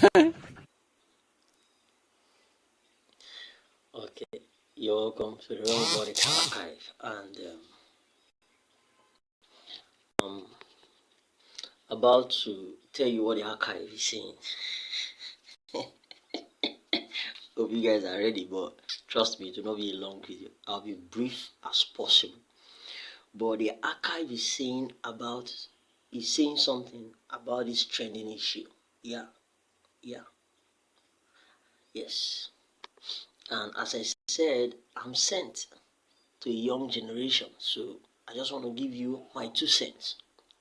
Okay, you're welcome to the Rhemabotics archive, and about to tell you what the archive is saying. Hope you guys are ready, but trust me, it will not be a long video. I'll be brief as possible. But the archive is saying something about this trending issue. Yeah, yes. And as I said, I'm sent to a young generation, so I just want to give you my 2 cents.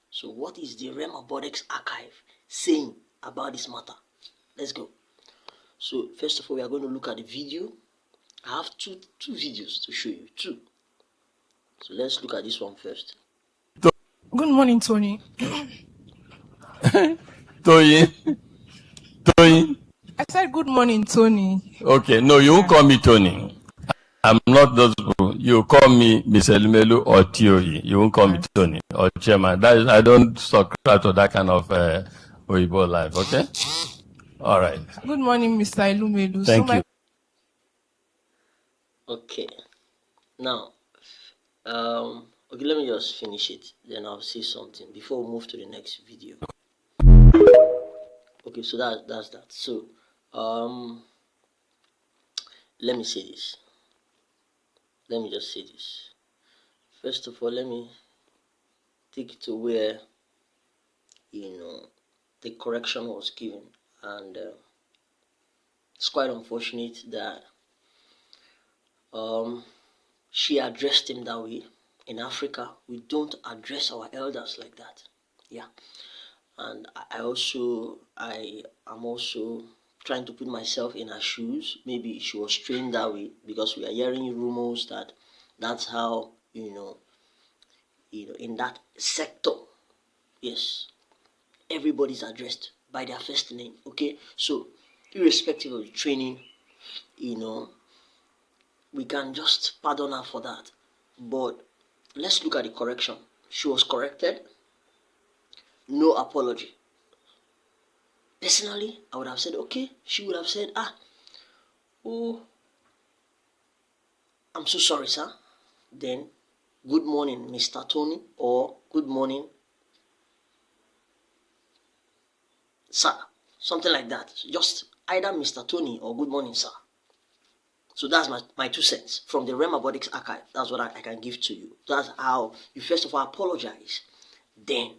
So what is the Rhemabotics archive saying about this matter? Let's go. So first of all, we are going to look at the video. I have two videos to show you, two. So let's look at this one first. Good morning, Tony. Toyin. I said good morning, Tony. Okay, no, you won't call me Tony. I'm not those people. You call me Miss Elimelu or Tioyi. You won't call me Tony or Chairman. That is, I don't subscribe to that kind of Oyibo life, okay? All right. Good morning, Mr. Ilumelu. Thank you. Okay. Now, okay, let me just finish it. Then I'll say something before we move to the next video. Okay, so that's that. So, let me say this. Let me just say this. First of all, let me take it to where, the correction was given. And it's quite unfortunate that she addressed him that way. In Africa, we don't address our elders like that. Yeah. And I am also trying to put myself in her shoes. Maybe she was trained that way, because we are hearing rumors that that's how, in that sector, yes, everybody's addressed by their first name. Okay, so irrespective of the training, we can just pardon her for that. But let's look at the correction. She was corrected. No apology. Personally, I would have said, okay, she would have said, oh, I'm so sorry, sir. Then, good morning, Mr. Tony, or good morning, sir. Something like that. Just either Mr. Tony or good morning, sir. So that's my 2 cents from the Rhemabotics archive. That's what I can give to you. That's how you first of all apologize. Then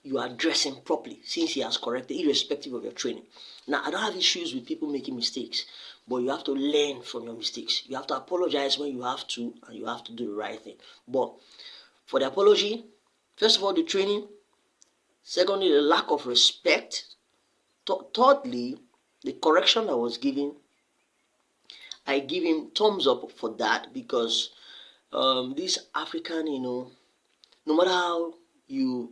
you address him properly, since he has corrected, irrespective of your training. Now, I don't have issues with people making mistakes, but you have to learn from your mistakes. You have to apologize when you have to, and you have to do the right thing. But for the apology, first of all, the training. Secondly, the lack of respect. Thirdly, the correction that was given, I give him thumbs up for that, because this African, no matter how no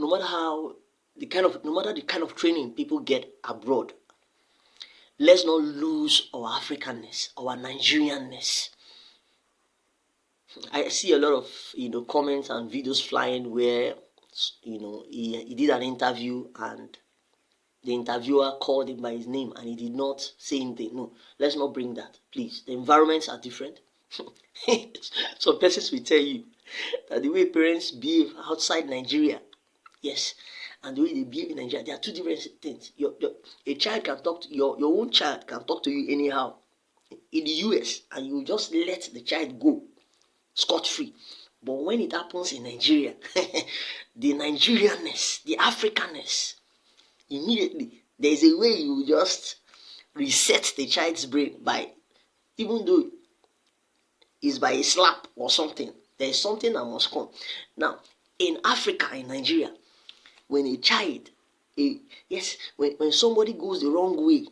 matter the kind of training people get abroad, let's not lose our Africanness, our Nigerianness. I see a lot of comments and videos flying where he did an interview and the interviewer called him by his name and he did not say anything. No, let's not bring that, please. The environments are different. Some persons will tell you that the way parents behave outside Nigeria, yes, and the way they behave in Nigeria, they are two different things. A child can talk to your own child can talk to you anyhow in the US, and you just let the child go scot-free. But when it happens in Nigeria, the Nigerianness, the Africanness, immediately there's a way you just reset the child's brain by, even though it's by a slap or something, there's something that must come. Now, in Africa, in Nigeria, when a child, when somebody goes the wrong way,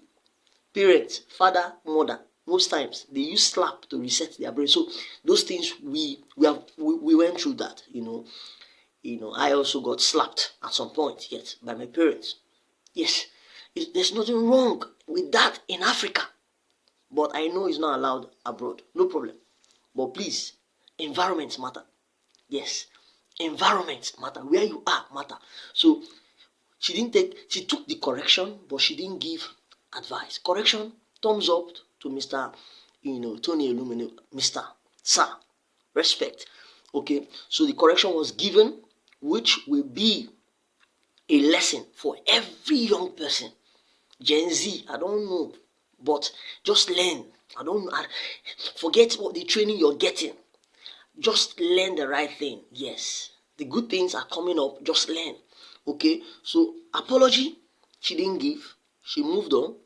parents, father, mother, most times they use slap to reset their brain. So those things we went through that. I also got slapped at some point, yes, by my parents. Yes, there's nothing wrong with that in Africa, but I know it's not allowed abroad. No problem. But please, environments matter. Yes, environments matter. Where you are matter. So She took the correction, but she didn't give advice. Correction, thumbs up to Mr. Tony Illumino, Mr. Sir, respect. Okay, so the correction was given, which will be a lesson for every young person. Gen Z, I don't know, but just learn. Forget what the training you're getting. Just learn the right thing. Yes, the good things are coming up. Just learn. Okay, so apology she didn't give. She moved on,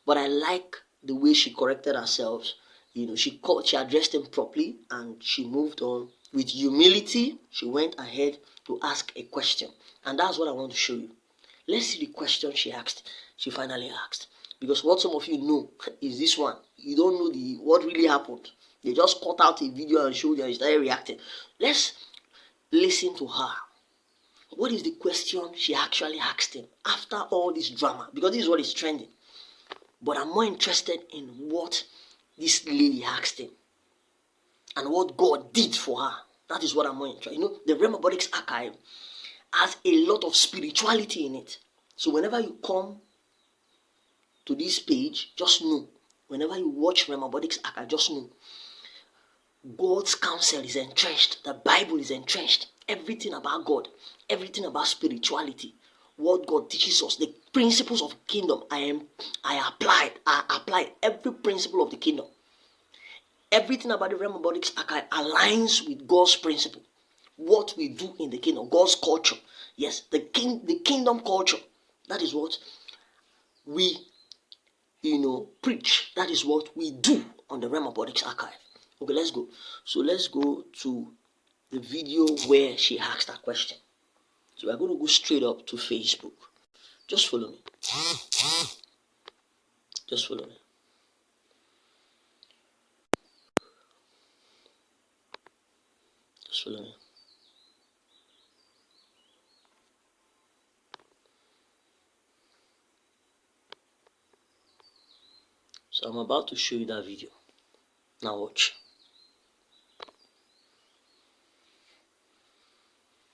but I like the way she corrected herself. She addressed him properly, and she moved on with humility. She went ahead to ask a question, and that's what I want to show you. Let's see the question she asked. She finally asked, because what some of you know is this one. You don't know what really happened. They just cut out a video and showed you and started reacting. Let's listen to her. What is the question she actually asked him after all this drama? Because this is what is trending. But I'm more interested in what this lady asked him and what God did for her. That is what I'm more interested in. The Rhemabotics archive has a lot of spirituality in it. So whenever you come to this page, just know. Whenever you watch Rhemabotics archive, just know. God's counsel is entrenched. The Bible is entrenched. Everything about God, everything about spirituality, what God teaches us, the principles of the kingdom. I applied every principle of the kingdom. Everything about the Rhemabotics archive aligns with God's principle. What we do in the kingdom, God's culture. Yes, the kingdom culture. That is what we preach. That is what we do on the Rhemabotics archive. Okay, let's go. So let's go to the video where she asked that question. So we're going to go straight up to Facebook. Just follow me. Just follow me. Just follow me. So I'm about to show you that video. Now watch.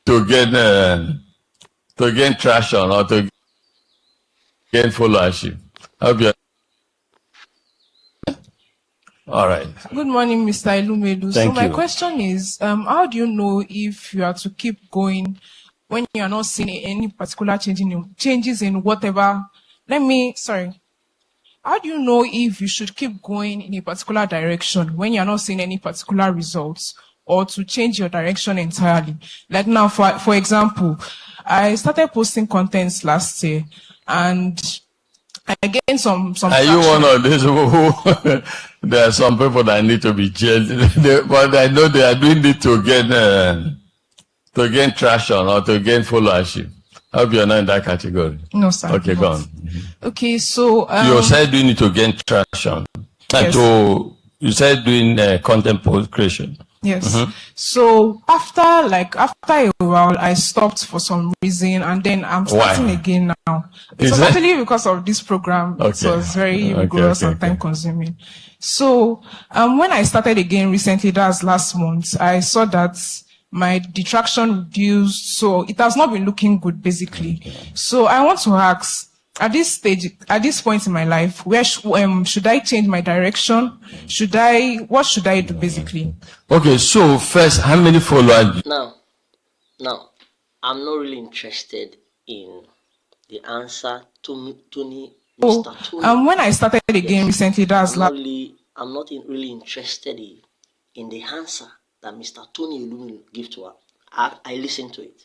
To gain traction or to gain followership. Hope you. All right. Good morning, Mr. Ilumedu. Thank So my you. question is, how do you know if you are to keep going when you are not seeing any particular changes in whatever? How do you know if you should keep going in a particular direction when you're not seeing any particular results, or to change your direction entirely? Like now, for example, I started posting contents last year, and I gained some Are you traction. one of these who there are some people that need to be jailed, but I know they are doing it to gain traction or to gain followership. I hope you're not in that category. No, sir. Okay, go on. Okay, so You said doing it to gain traction. And yes. you said doing content post creation. Yes. So after a while, I stopped for some reason, and then I'm starting Why? again now. It Is was it? actually because of this program. It Okay. was very Okay, rigorous okay, and time okay. consuming. So when I started again recently, that's last month, I saw that my detraction reduced. So it has not been looking good, basically. So I want to ask, at this stage, at this point in my life, where should I change my direction? What should I do, basically? Okay, so first, how many followers? Now, I'm not really interested in the answer to Tony, So, Mr. Tony. when I started again recently, that's I'm not really interested in the answer that Mr. Tony Illumino give to her. I listened to it.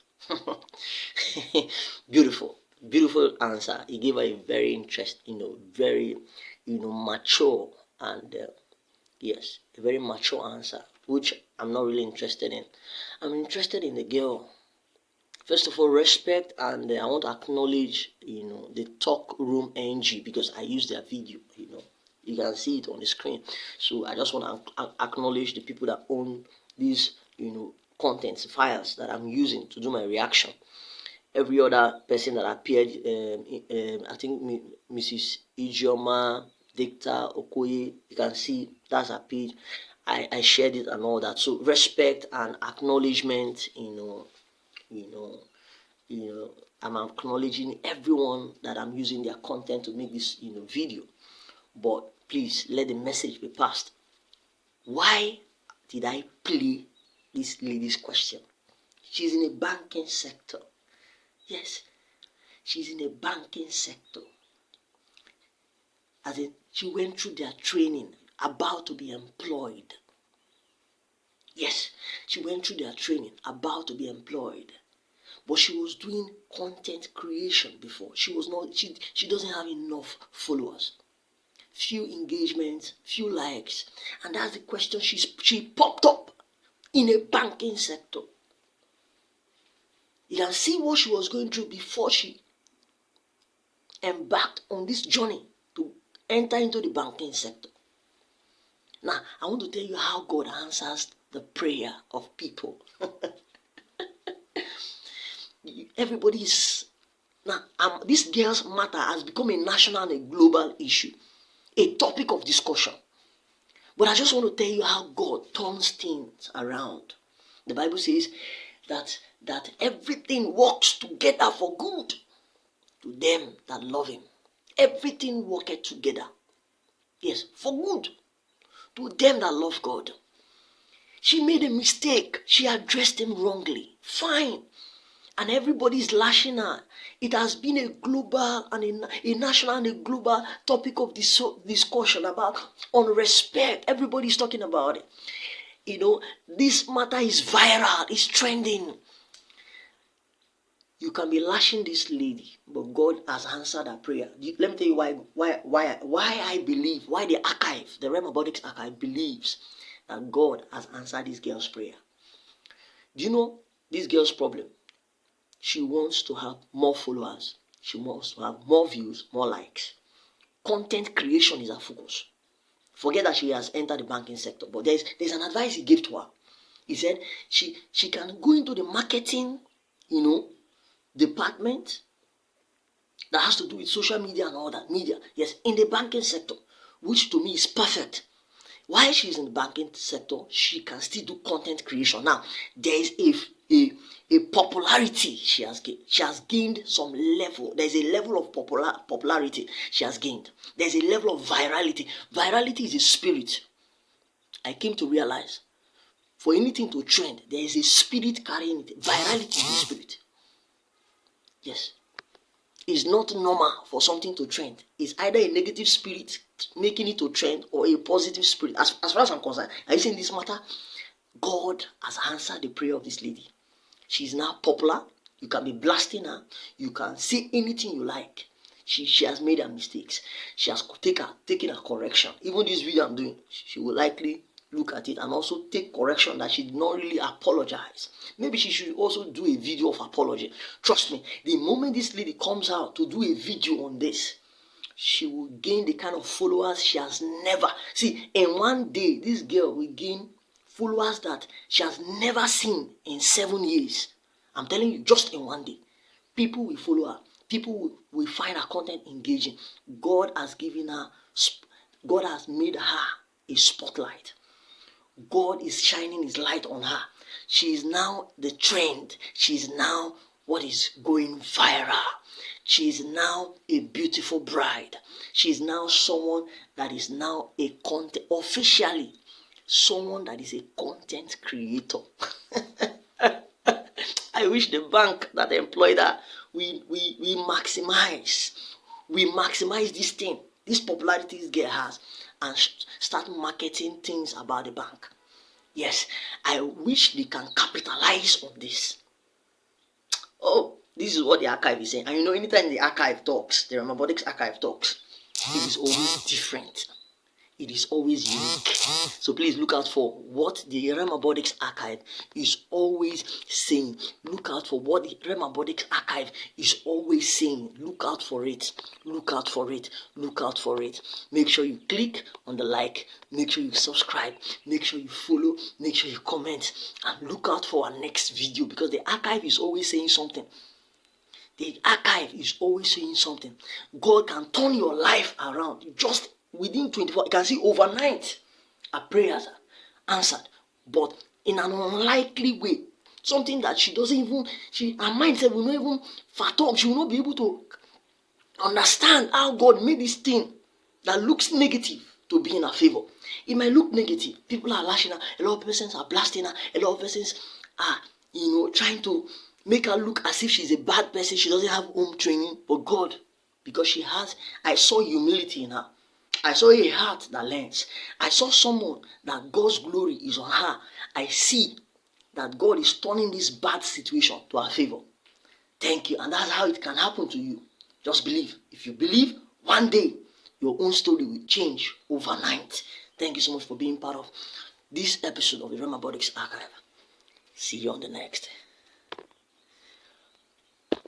Beautiful answer. He gave her a very very mature and yes, a very mature answer, which I'm not really interested in. I'm interested in the girl. First of all, respect, and I want to acknowledge, the Talk Room NG, because I use their video. You can see it on the screen. So I just want to acknowledge the people that own these, contents files that I'm using to do my reaction. Every other person that appeared, I think Mrs. Ijeoma, Dicta Okoye, you can see that's her page. I shared it and all that. So respect and acknowledgement, I'm acknowledging everyone that I'm using their content to make this, video. But please let the message be passed. Why did I play this lady's question? She's in a banking sector. Yes, she's in a banking sector. As in, she went through their training, about to be employed. Yes, she went through their training, about to be employed. But she was doing content creation before. She doesn't have enough followers. Few engagements, few likes. And that's the question she popped up in a banking sector. You can see what she was going through before she embarked on this journey to enter into the banking sector. Now, I want to tell you how God answers the prayer of people. Everybody's now. This girl's matter has become a national and a global issue, a topic of discussion. But I just want to tell you how God turns things around. The Bible says that everything works together for good to them that love Him. Everything worketh together, yes, for good to them that love God. She made a mistake. She addressed him wrongly. Fine. And everybody's lashing her. It has been a global and a national and a global topic of discussion about unrespect. Everybody's talking about it. This matter is viral. It's trending. You can be lashing this lady, but God has answered her prayer. Let me tell you why I believe, why the Rhemabotics archive believes that God has answered this girl's prayer. Do you know this girl's problem? She wants to have more followers. She wants to have more views, more likes. Content creation is her focus. Forget that she has entered the banking sector, but there's an advice he gave to her. He said she can go into the marketing, department that has to do with social media and all that media. Yes, in the banking sector, which to me is perfect. While she's in the banking sector, she can still do content creation. Now, there is a popularity she has gained. She has gained some level. There's a level of popularity she has gained. There's a level of virality. Virality is a spirit. I came to realize for anything to trend, there is a spirit carrying it. Virality is a spirit. Yes. It's not normal for something to trend. It's either a negative spirit making it to trend or a positive spirit. As far as I'm concerned, are you seeing this matter? God has answered the prayer of this lady. She's now popular. You can be blasting her. You can say anything you like. She has made her mistakes. She has taken her correction. Even this video I'm doing, she will likely look at it and also take correction that she did not really apologize. Maybe she should also do a video of apology. Trust me, the moment this lady comes out to do a video on this, she will gain the kind of followers she has never. See, in one day, this girl will gain followers that she has never seen in 7 years. I'm telling you, just in one day. People will follow her. People will find her content engaging. God has made her a spotlight. God is shining His light on her. She is now the trend. She is now what is going viral. She is now a beautiful bride. She is now someone that is now officially someone that is a content creator. I wish the bank that employed her, we maximize this thing, this popularity this girl has, and start marketing things about the bank. Yes, I wish they can capitalize on this. Oh, this is what the archive is saying. And anytime the archive talks, the Rhemabotics archive talks, it is always different. It is always unique. So please look out for what the Rhemabotics archive is always saying. Look out for what the Rhemabotics archive is always saying. Look out for it. Look out for it. Look out for it. Make sure you click on the like. Make sure you subscribe. Make sure you follow. Make sure you comment. And look out for our next video, because the archive is always saying something. The archive is always saying something. God can turn your life around. Just within 24, you can see overnight, our prayers are answered, but in an unlikely way. something that she doesn't even, her mindset will not even fathom. She will not be able to understand how God made this thing that looks negative to be in her favor. It might look negative. People are lashing her. A lot of persons are blasting her. A lot of persons are, trying to make her look as if she's a bad person. She doesn't have home training. But God, because she has, I saw humility in her. I saw a heart that learns. I saw someone that God's glory is on her. I see that God is turning this bad situation to her favor. Thank you. And that's how it can happen to you. Just believe. If you believe, one day your own story will change overnight. Thank you so much for being part of this episode of the Rhemabotics Archive. See you on the next.